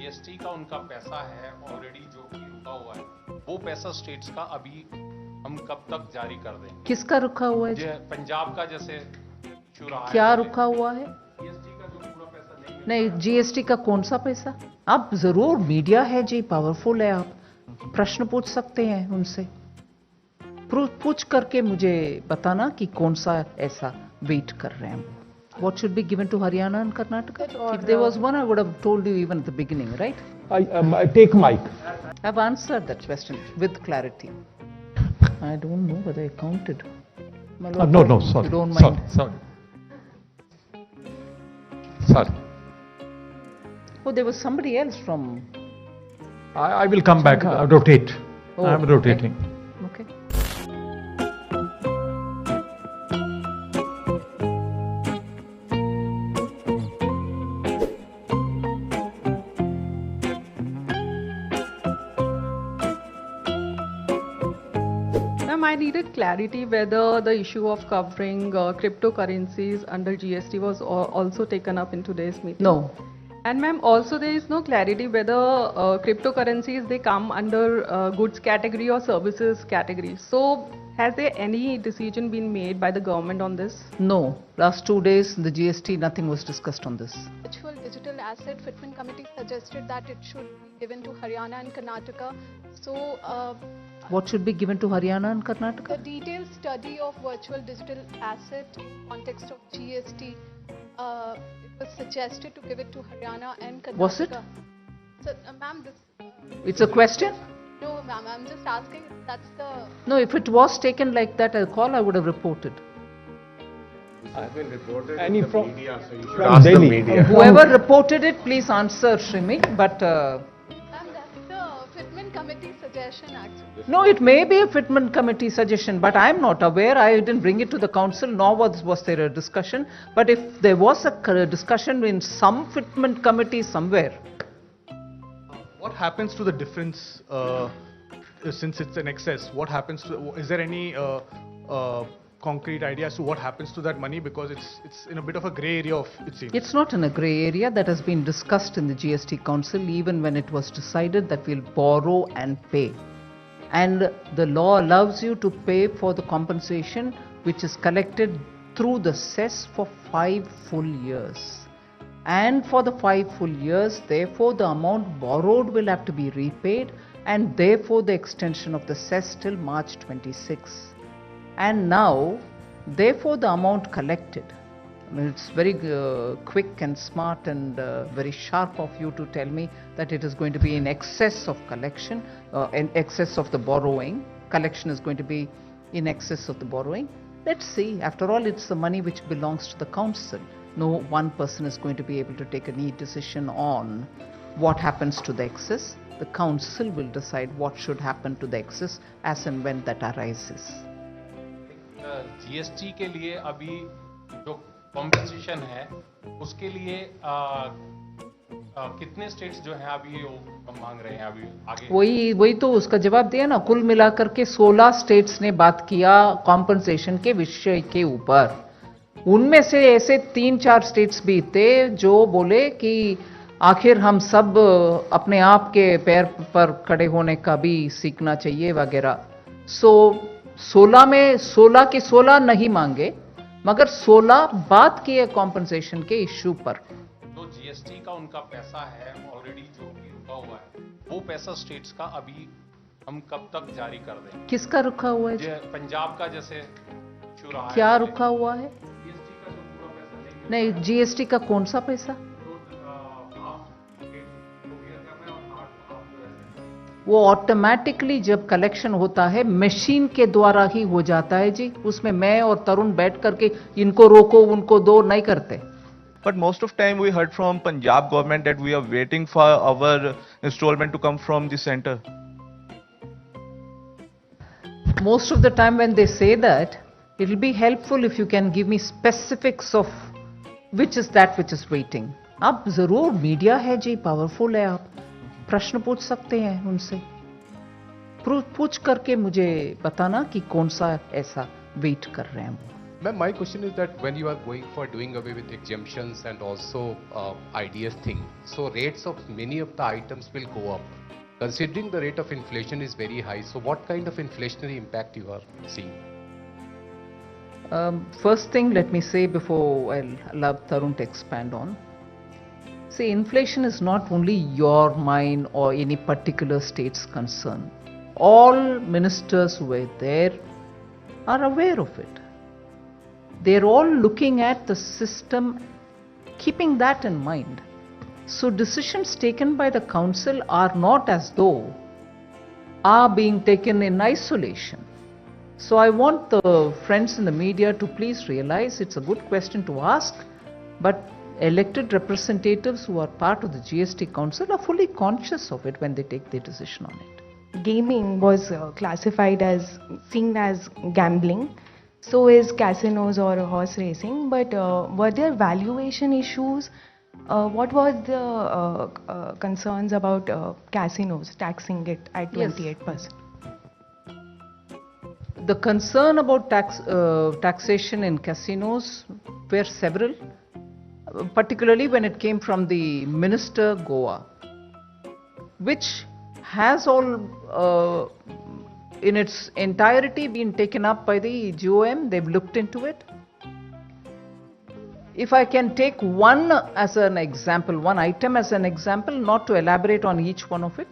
GST का उनका पैसा है ऑलरेडी जो कि रुका हुआ है, वो पैसा स्टेट्स का अभी हम कब तक जारी कर देंगे? किसका रुका हुआ है? पंजाब का जैसे इशू रहा है, क्या रुका हुआ है? जीएसटी का जो पूरा पैसा नहीं, जीएसटी का कौन सा पैसा? आप जरूर, मीडिया है जी, पावरफुल है, आप प्रश्न पूछ सकते हैं उनसे। पूछ करके मुझे बताना कि कौन सा ऐसा वेट कर रहे हैं। What should be given to Haryana and Karnataka? If there was one, I would have told you even at the beginning, right? I take mic. I've answered that question with clarity. I don't know whether I counted. No, sorry. You don't mind? Sorry. Sorry. Oh, there was somebody else from... I will come back, rotate. Oh, I'm rotating. Okay. Ma'am, I needed clarity whether the issue of covering cryptocurrencies under GST was also taken up in today's meeting. No. And ma'am, also there is no clarity whether cryptocurrencies, they come under goods category or services category. So has there any decision been made by the government on this? No. Last 2 days, the GST, nothing was discussed on this. Virtual digital asset Fitment committee suggested that it should be given to Haryana and Karnataka. So What should be given to Haryana and Karnataka? the detailed study of virtual digital asset in context of GST, it was suggested to give it to Haryana and Karnataka. Was it? So, ma'am, this... It's a question? No, ma'am, I'm just asking if that's the... No, if it was taken like that, a call, I would have reported. I've been reported Any in the from- media, so you should from ask the Delhi. media. Whoever reported it, please answer, Shrimi. But Ma'am, that's the Fitment committee suggestion actually. no, it may be a Fitment committee suggestion, but I'm not aware. I didn't bring it to the council, nor was there a discussion. But if there was a discussion in some Fitment committee somewhere, What happens to the difference since it's an excess? What happens to? Is there any concrete idea as to what happens to that money? Because it's in a bit of a grey area of it seems. it's not in a grey area. That has been discussed in the GST Council, even when it was decided that we'll borrow and pay. And the law allows you to pay for the compensation which is collected through the cess for 5 full years. And for the 5 full years, therefore, the amount borrowed will have to be repaid, and therefore the extension of the cess till March 26. And now, therefore, the amount collected. I mean, it's very quick and smart and very sharp of you to tell me that it is going to be in excess of collection, in excess of the borrowing. Collection is going to be in excess of the borrowing. Let's see. After all, it's the money which belongs to the council. No one person is going to be able to take a neat decision on what happens to the excess. The council will decide what should happen to the excess as and when that arises. GST के लिए अभी जो compensation है उसके लिए कितने states जो हैं अभी वो मांग रहे हैं अभी आगे? वही तो उसका जवाब दिया ना। कुल मिलाकर के 16 स्टेट्स ने बात किया कॉम्पेंसेशन के विषय के ऊपर। उनमें से ऐसे 3-4 स्टेट्स भी थे जो बोले कि आखिर हम सब अपने आप के पैर पर खड़े होने का भी सीखना चाहिए वगैरह। सो 16 में 16 के 16 नहीं मांगे, मगर 16 बात किए कॉम्पेंसेशन के इश्यू पर। तो जीएसटी का उनका पैसा है ऑलरेडी जो कि रुका हुआ है, वो पैसा स्टेट्स का अभी हम कब तक जारी कर देंगे? किसका रुका हुआ है? पंजाब का जैसे इशू रहा है, क्या रुका हुआ है? जीएसटी का जो पूरा पैसा नहीं, जीएसटी का कौन सा पैसा? वो ऑटोमेटिकली जब कलेक्शन होता है मशीन के द्वारा ही हो जाता है जी। उसमें मैं और तरुण बैठ करके इनको रोको उनको दो नहीं करते। But most of time we heard from Punjab government that we are waiting for our installment to come from the center. Most of the time when they say that, it will be helpful if you can give me specifics of which is that which is waiting. आप जरूर, media है जी, powerful है, आप प्रश्न पूछ सकते हैं उनसे। पूछ करके मुझे बताना कि कौन सा ऐसा वेट कर रहे हैं वो। Ma'am, my question is that when you are going for doing away with exemptions and also IDS thing, so rates of many of the items will go up. Considering the rate of inflation is very high, so what kind of inflationary impact you are seeing? First thing, let me say before I'll allow Tarun to expand on. See, inflation is not only your, mine, or any particular state's concern. All ministers who were there are aware of it. They're all looking at the system, keeping that in mind. So decisions taken by the council are not as though are being taken in isolation. So I want the friends in the media to please realize it's a good question to ask, but elected representatives who are part of the GST Council are fully conscious of it when they take their decision on it. Gaming was classified as, seen as gambling. So is casinos or horse racing. But were there valuation issues? What was the concerns about casinos taxing it at 28%? The concern about taxation in casinos were several, particularly when it came from the Minister Goa, which has all in its entirety been taken up by the GOM. They've looked into it. If I can take one as an example, one item as an example, not to elaborate on each one of it,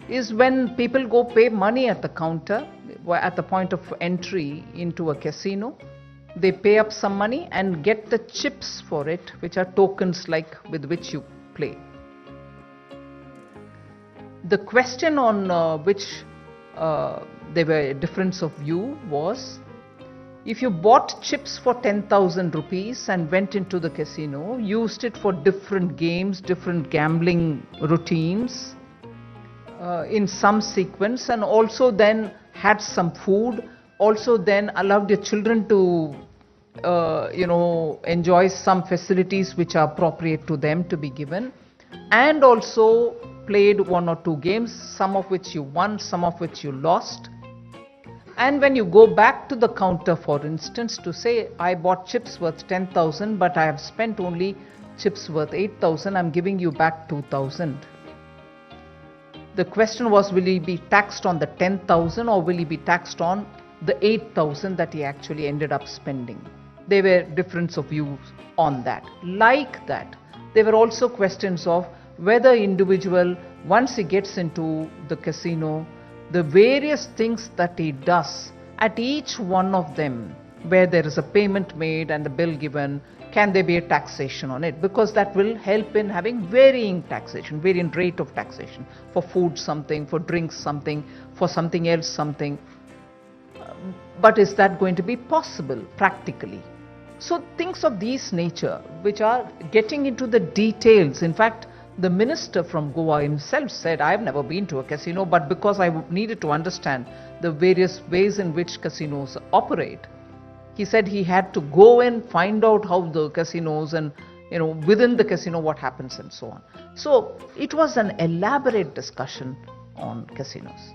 is when people go pay money at the counter, at the point of entry into a casino, they pay up some money and get the chips for it, which are tokens like with which you play. The question on which there were a difference of view was, if you bought chips for 10,000 rupees and went into the casino, used it for different games, different gambling routines in some sequence, and also then had some food, also then allowed your children to enjoy some facilities which are appropriate to them to be given, and also played one or two games, some of which you won, some of which you lost. And when you go back to the counter, for instance, to say, I bought chips worth 10,000, but I have spent only chips worth 8,000, I'm giving you back 2,000. The question was, will he be taxed on the 10,000 or will he be taxed on the 8,000 that he actually ended up spending? There were difference of views on that. Like that, there were also questions of whether individual, once he gets into the casino, the various things that he does, at each one of them, where there is a payment made and a bill given, can there be a taxation on it? Because that will help in having varying taxation, varying rate of taxation. For food something, for drinks something, for something else something. But is that going to be possible practically? So things of this nature, which are getting into the details. In fact, the minister from Goa himself said, I have never been to a casino, but because I needed to understand the various ways in which casinos operate, he said he had to go and find out how the casinos and, within the casino what happens and so on. So it was an elaborate discussion on casinos.